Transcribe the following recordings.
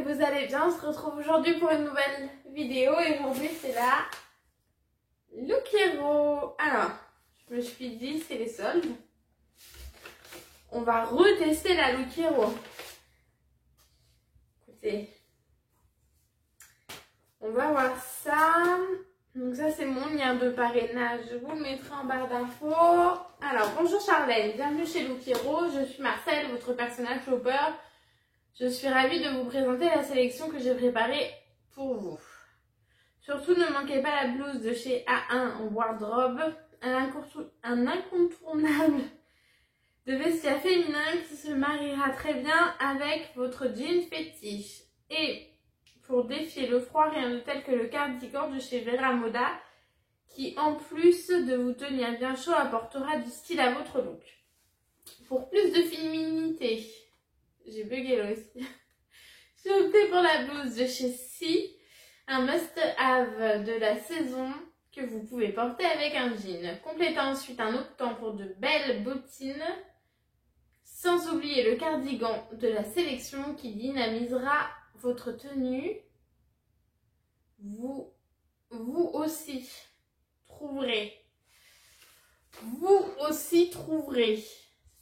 que vous allez bien. On se retrouve aujourd'hui pour une nouvelle vidéo et aujourd'hui c'est la Look Hero. Alors, je me suis dit c'est les soldes. On va retester la Look Hero. Écoutez, on va voir ça. Donc ça c'est mon lien de parrainage, je vous le mettrai en barre d'infos. Alors bonjour Charlène, bienvenue chez Look Hero, je suis Marcel, votre personnage shopper. Je suis ravie de vous présenter la sélection que j'ai préparée pour vous. Surtout ne manquez pas la blouse de chez A1 en wardrobe, un incontournable de vestiaire féminin qui se mariera très bien avec votre jean fétiche. Et pour défier le froid, rien de tel que le cardigan de chez Vera Moda, qui en plus de vous tenir bien chaud, apportera du style à votre look. Pour plus de féminité, j'ai bugué là aussi, j'ai opté pour la blouse de chez Si, un must-have de la saison que vous pouvez porter avec un jean. Complétez ensuite un octant pour de belles bottines, sans oublier le cardigan de la sélection qui dynamisera votre tenue. Vous aussi trouverez,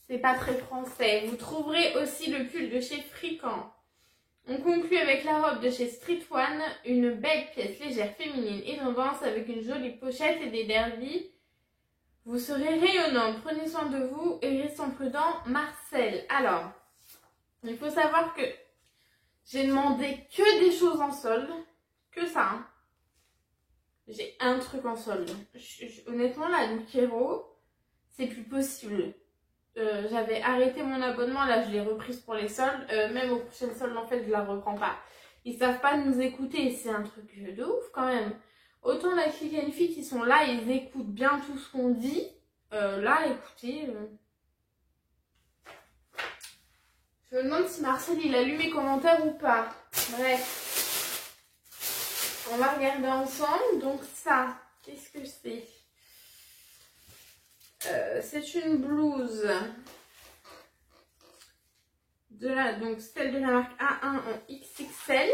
c'est pas très français, vous trouverez aussi le pull de chez Frican. On conclut avec la robe de chez Street One, une belle pièce légère, féminine et tendance avec une jolie pochette et des derbies. Vous serez rayonnant, prenez soin de vous et restons prudents, Marcel. Alors, il faut savoir que j'ai demandé que des choses en solde, que ça. Hein. J'ai un truc en solde. Honnêtement, la Look Hero, c'est plus possible. J'avais arrêté mon abonnement, là je l'ai reprise pour les soldes. Même aux prochaines soldes, en fait, je la reprends pas. Ils savent pas nous écouter, c'est un truc de ouf quand même. Autant la Click and Fit, ils sont là, ils écoutent bien tout ce qu'on dit. Là, écoutez... Je me demande si Marcel, il a lu mes commentaires ou pas. Bref. On va regarder ensemble. Donc ça, qu'est-ce que c'est? C'est une blouse donc celle de la marque A1 en XXL.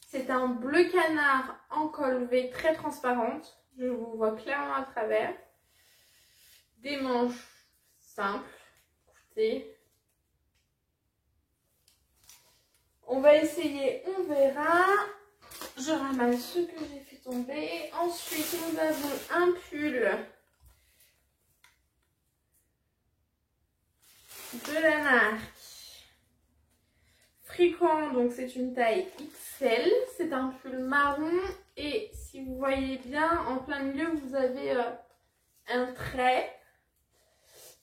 C'est un bleu canard en col V très transparente. Je vous vois clairement à travers. Des manches simples. Écoutez. On va essayer, on verra. Je ramasse ce que j'ai fait tomber. Ensuite, nous avons un pull de la marque Frican. Donc, c'est une taille XL. C'est un pull marron. Et si vous voyez bien, en plein milieu, vous avez un trait.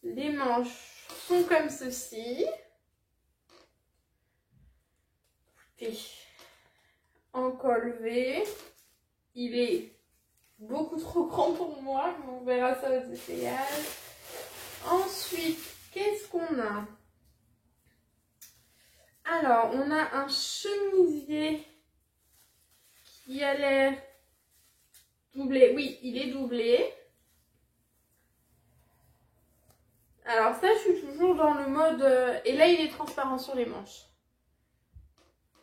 Les manches sont comme ceci. Écoutez. En col V, il est beaucoup trop grand pour moi, mais on verra ça aux essayages. Ensuite, qu'est-ce qu'on a? Alors, on a un chemisier qui a l'air doublé. Oui, il est doublé. Alors ça, je suis toujours dans le mode... et là, il est transparent sur les manches.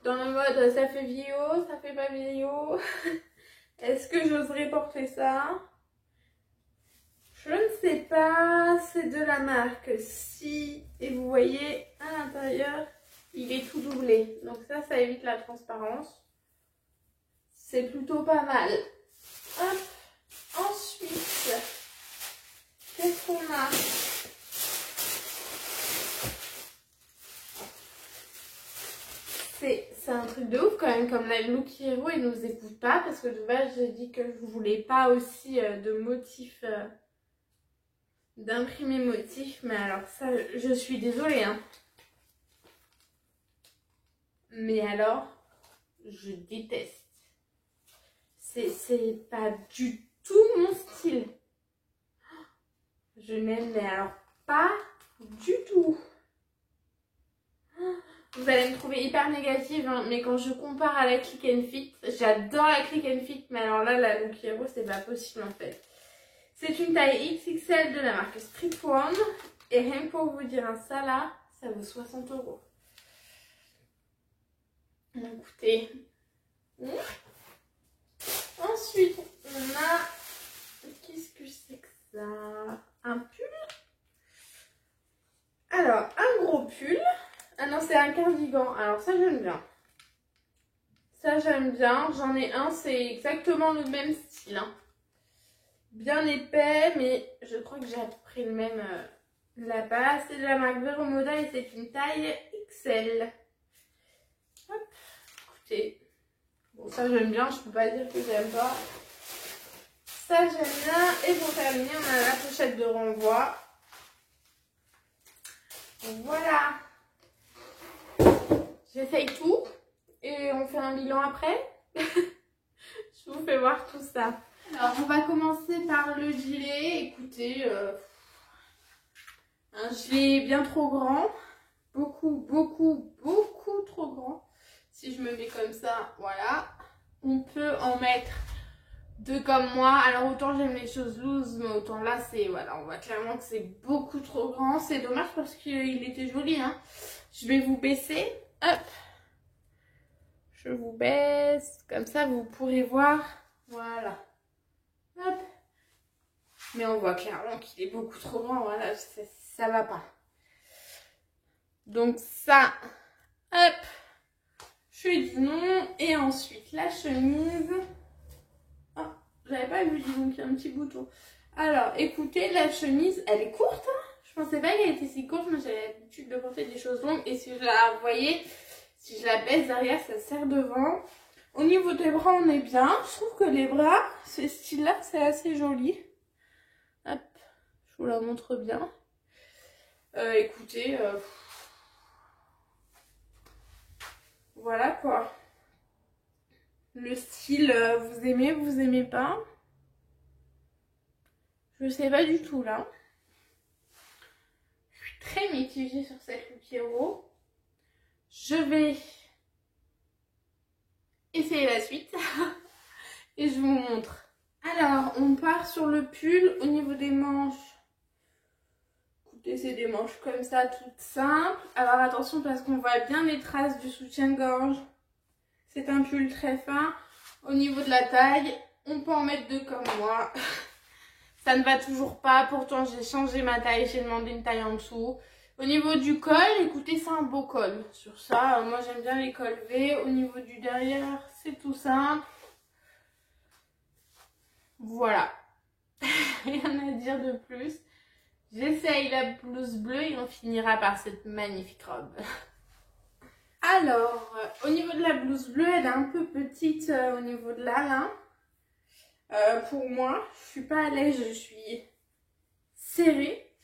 Dans le mode, ça fait vieillot, ça fait pas vieillot. Est-ce que j'oserais porter ça? Je ne sais pas. C'est de la marque Si. Et vous voyez, à l'intérieur, il est tout doublé. Donc ça évite la transparence. C'est plutôt pas mal. Hop. Ensuite, qu'est-ce qu'on a? C'est un truc de ouf quand même, comme la Look Hero, ils nous écoutent pas parce que de base j'ai dit que je voulais pas aussi de motifs, d'imprimer motifs, mais alors ça, je suis désolée, hein. Mais alors, je déteste. C'est pas du tout mon style. Je n'aime, mais alors pas du tout. Vous allez me trouver hyper négative, hein, mais quand je compare à la Click and Fit, j'adore la Click and Fit, mais alors là, la Look Hero, c'est pas possible en fait. C'est une taille XXL de la marque Street One, et rien que pour vous dire, ça là, ça vaut 60 €. Écoutez. Ensuite, on a... Qu'est-ce que c'est que ça? Un pull. Alors, un gros pull. Ah non, c'est un cardigan. Alors ça, j'aime bien. Ça, j'aime bien. J'en ai un, c'est exactement le même style. Hein. Bien épais, mais je crois que j'ai pris le même là-bas. C'est de la marque Vero Moda et c'est une taille XL. Hop, écoutez. Bon, ça, j'aime bien. Je peux pas dire que j'aime pas. Ça, j'aime bien. Et pour terminer, on a la pochette de renvoi. Voilà. J'essaye tout. Et on fait un bilan après. Je vous fais voir tout ça. Alors, on va commencer par le gilet. Écoutez, un gilet bien trop grand. Beaucoup trop grand. Si je me mets comme ça, voilà. On peut en mettre deux comme moi. Alors, autant j'aime les choses loose, mais autant là, c'est... Voilà, on voit clairement que c'est beaucoup trop grand. C'est dommage parce qu'il était joli, hein. Je vais vous baisser. Hop. Je vous baisse. Comme ça, vous pourrez voir. Voilà. Hop. Mais on voit clairement qu'il est beaucoup trop grand. Voilà, ça va pas. Donc ça, hop, je lui dis non. Et ensuite, la chemise. Oh, j'avais pas vu, donc il y a un petit bouton. Alors, écoutez, la chemise, elle est courte. Hein, je pensais pas qu'elle était si courte. Moi, j'avais l'habitude de porter des choses longues. Et si je la, vous voyez, si je la baisse derrière, ça serre devant. Au niveau des bras, on est bien. Je trouve que les bras, ce style-là, c'est assez joli. Hop, je vous la montre bien. Écoutez, voilà quoi. Le style, vous aimez pas? Je sais pas du tout là. Je suis très mitigée sur cette Look Hero. Je vais essayer la suite et je vous montre. Alors, on part sur le pull au niveau des manches. Écoutez, c'est des manches comme ça, toutes simples. Alors attention parce qu'on voit bien les traces du soutien-gorge. C'est un pull très fin. Au niveau de la taille, on peut en mettre deux comme moi. Ça ne va toujours pas. Pourtant, j'ai changé ma taille. J'ai demandé une taille en dessous. Au niveau du col, écoutez, c'est un beau col. Sur ça, moi, j'aime bien les cols V. Au niveau du derrière, c'est tout simple. Voilà. Rien à dire de plus. J'essaye la blouse bleue et on finira par cette magnifique robe. Alors, au niveau de la blouse bleue, elle est un peu petite au niveau de la pour moi, je suis pas à l'aise, je suis serrée.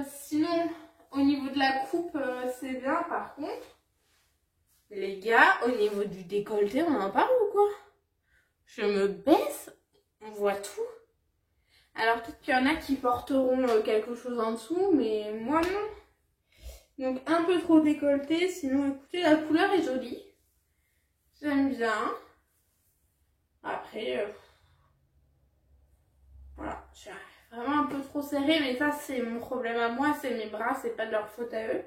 Sinon, au niveau de la coupe, c'est bien. Par contre, les gars, au niveau du décolleté, on en parle ou quoi? Je me baisse, on voit tout. Alors, peut-être qu'il y en a qui porteront quelque chose en dessous, mais moi non. Donc un peu trop décolleté, sinon écoutez, la couleur est jolie. J'aime bien. Après, voilà, je suis vraiment un peu trop serrée, mais ça c'est mon problème à moi, c'est mes bras, c'est pas de leur faute à eux.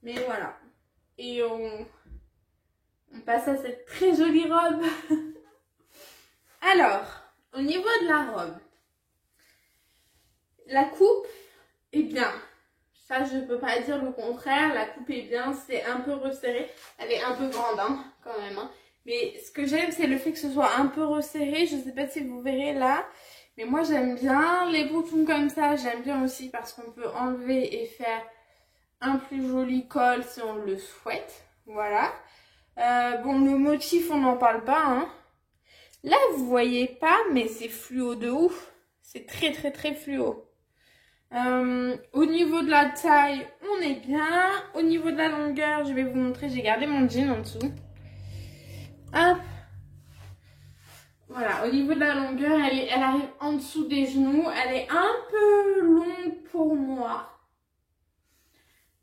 Mais voilà. Et on passe à cette très jolie robe. Alors, au niveau de la robe, la coupe est bien. Ça, je peux pas dire le contraire. La coupe est bien, c'est un peu resserré. Elle est un peu grande, hein, quand même. Hein. Mais ce que j'aime, c'est le fait que ce soit un peu resserré. Je sais pas si vous verrez là. Mais moi, j'aime bien. Les boutons comme ça, j'aime bien aussi parce qu'on peut enlever et faire un plus joli col si on le souhaite. Voilà. Bon, le motif, on n'en parle pas. Hein. Là, vous voyez pas, mais c'est fluo de ouf. C'est très fluo. Au niveau de la taille, on est bien. Au niveau de la longueur, je vais vous montrer. J'ai gardé mon jean en dessous. Hop. Voilà, au niveau de la longueur, elle arrive en dessous des genoux. Elle est un peu longue pour moi.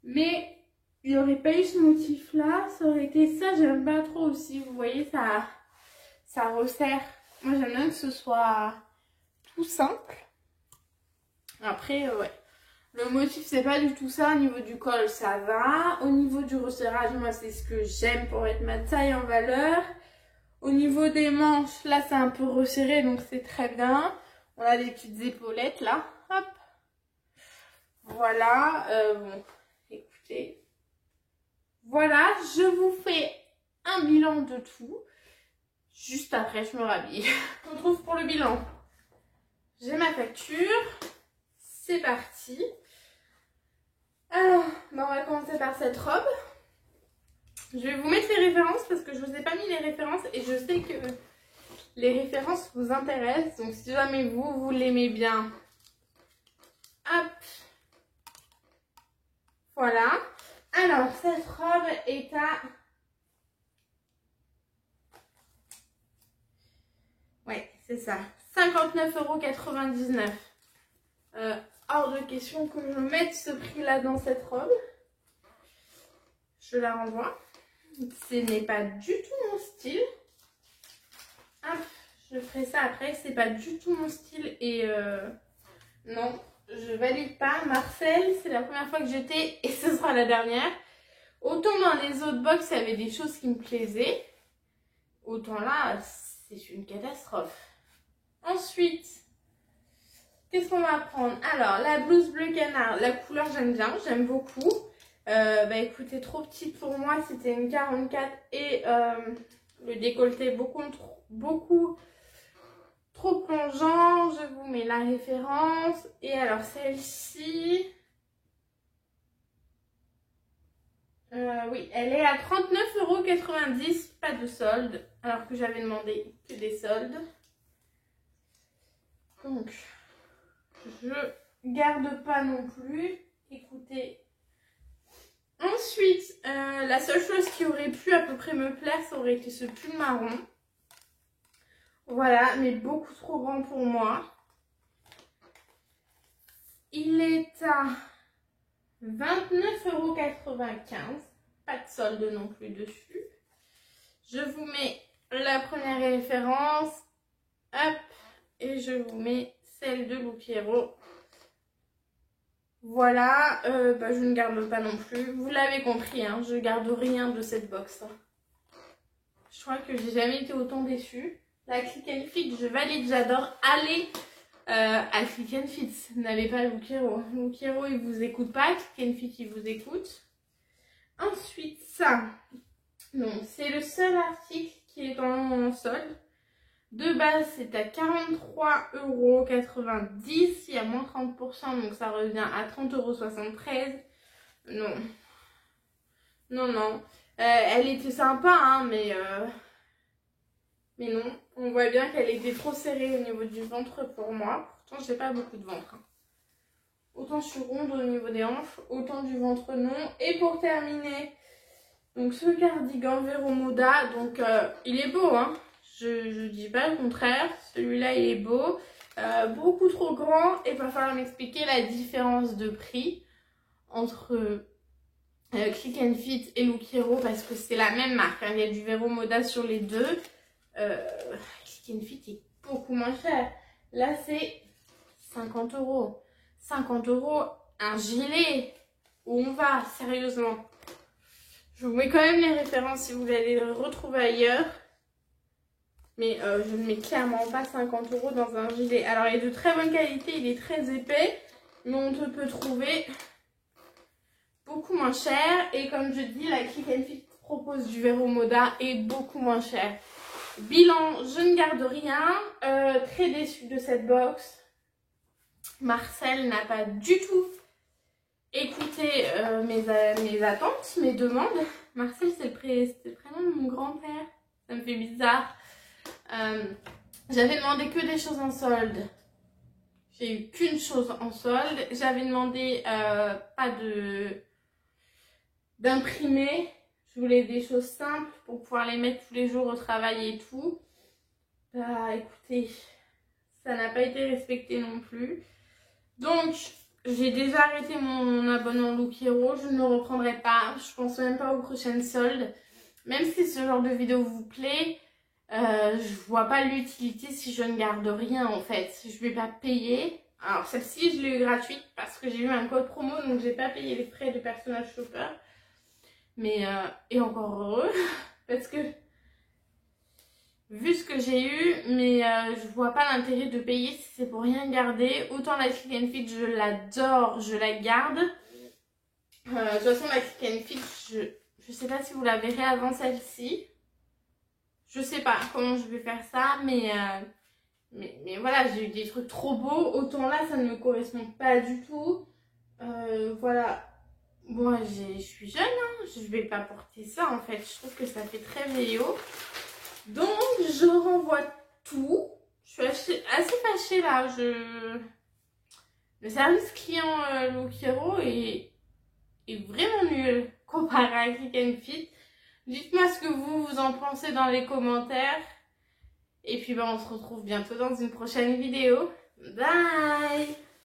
Mais il n'y aurait pas eu ce motif-là. Ça aurait été ça, j'aime pas trop aussi. Vous voyez, ça resserre. Moi, j'aime bien que ce soit tout simple. Après, ouais. Le motif, c'est pas du tout ça. Au niveau du col, ça va. Au niveau du resserrage, moi, c'est ce que j'aime pour mettre ma taille en valeur. Au niveau des manches, là, c'est un peu resserré, donc c'est très bien. On a des petites épaulettes, là. Hop. Voilà. Bon, écoutez. Voilà, je vous fais un bilan de tout. Juste après, je me rhabille. On se retrouve pour le bilan. J'ai ma facture. C'est parti. Alors, on va commencer par cette robe. Je vais vous mettre les références parce que je vous ai pas mis les références et je sais que les références vous intéressent. Donc si jamais vous l'aimez bien, hop, voilà. Alors, cette robe est à... Ouais, c'est ça. 59,99 €. Hors de question que je mette ce prix-là dans cette robe. Je la renvoie. Ce n'est pas du tout mon style. Hop, je ferai ça après. C'est pas du tout mon style et non, je valide pas. Marcel, c'est la première fois que j'étais et ce sera la dernière. Autant dans les autres box, il y avait des choses qui me plaisaient. Autant là, c'est une catastrophe. Ensuite, qu'est-ce qu'on va prendre? Alors, la blouse bleu canard, la couleur j'aime bien, j'aime beaucoup. Bah écoutez, trop petite pour moi, c'était une 44 et le décolleté beaucoup trop plongeant. Je vous mets la référence. Et alors celle-ci, oui, elle est à 39,90 €, pas de solde, alors que j'avais demandé que des soldes. Donc, je garde pas non plus. Écoutez. Ensuite, la seule chose qui aurait pu à peu près me plaire, ça aurait été ce pull marron. Voilà, mais beaucoup trop grand pour moi. Il est à 29,95 €. Pas de solde non plus dessus. Je vous mets la première référence. Hop. Et je vous mets celle de Lou Pierrot. Voilà, je ne garde pas non plus. Vous l'avez compris, hein, je garde rien de cette box. Je crois que j'ai jamais été autant déçue. La Click and Fit, je valide, j'adore. Allez à Click and Fit. N'avez pas Lou Pierrot. Lou Pierrot, il vous écoute pas. Click and Fit, il vous écoute. Ensuite, ça. Non, c'est le seul article qui est en solde. De base, c'est à 43,90 €. Il y a moins 30%, donc ça revient à 30,73 €. Non. Non, non. Elle était sympa, hein, mais non. On voit bien qu'elle était trop serrée au niveau du ventre pour moi. Pourtant, j'ai pas beaucoup de ventre. Hein. Autant je suis ronde au niveau des hanches, autant du ventre non. Et pour terminer, donc ce cardigan Vero Moda, donc il est beau, hein. Je dis pas le contraire, celui-là il est beau, beaucoup trop grand et il va falloir m'expliquer la différence de prix entre Click and Fit et Lou Pierrot parce que c'est la même marque, hein. Il y a du Vero Moda sur les deux, Click and Fit est beaucoup moins cher, là c'est 50 €, 50 € un gilet, où on va sérieusement. Je vous mets quand même les références si vous voulez les retrouver ailleurs. Mais je ne mets clairement pas 50 € dans un gilet. Alors, il est de très bonne qualité, il est très épais. Mais on peut trouver beaucoup moins cher. Et comme je dis, la Click and Fit propose du Vero Moda et beaucoup moins cher. Bilan, je ne garde rien. Très déçue de cette box. Marcel n'a pas du tout écouté mes attentes, mes demandes. Marcel, c'est le prénom de mon grand-père. Ça me fait bizarre. J'avais demandé que des choses en solde. J'ai eu qu'une chose en solde. J'avais demandé pas d'imprimer. Je voulais des choses simples pour pouvoir les mettre tous les jours au travail et tout. Bah écoutez, ça n'a pas été respecté non plus. Donc j'ai déjà arrêté mon abonnement Lou Pierrot. Je ne le reprendrai pas. Je pense même pas aux prochaines soldes. Même si ce genre de vidéo vous plaît. Je vois pas l'utilité si je ne garde rien en fait. Je vais pas payer Alors celle-ci, je l'ai eu gratuite parce que j'ai eu un code promo, donc j'ai pas payé les frais de personnage shopper. Mais, et encore heureux, parce que vu ce que j'ai eu, mais je vois pas l'intérêt de payer si c'est pour rien garder. Autant la Click and Fit, je l'adore, je la garde. De toute façon, la Click and Fit, je sais pas si vous la verrez avant celle-ci. Je sais pas comment je vais faire ça, mais voilà, j'ai eu des trucs trop beaux. Autant là, ça ne me correspond pas du tout. Voilà. Moi, je suis jeune, hein. Je vais pas porter ça en fait. Je trouve que ça fait très vieillot. Donc, je renvoie tout. Je suis assez fâchée là. Le service client Look Hero est vraiment nul comparé à Click and Fit. Dites-moi ce que vous en pensez dans les commentaires. Et puis, on se retrouve bientôt dans une prochaine vidéo. Bye!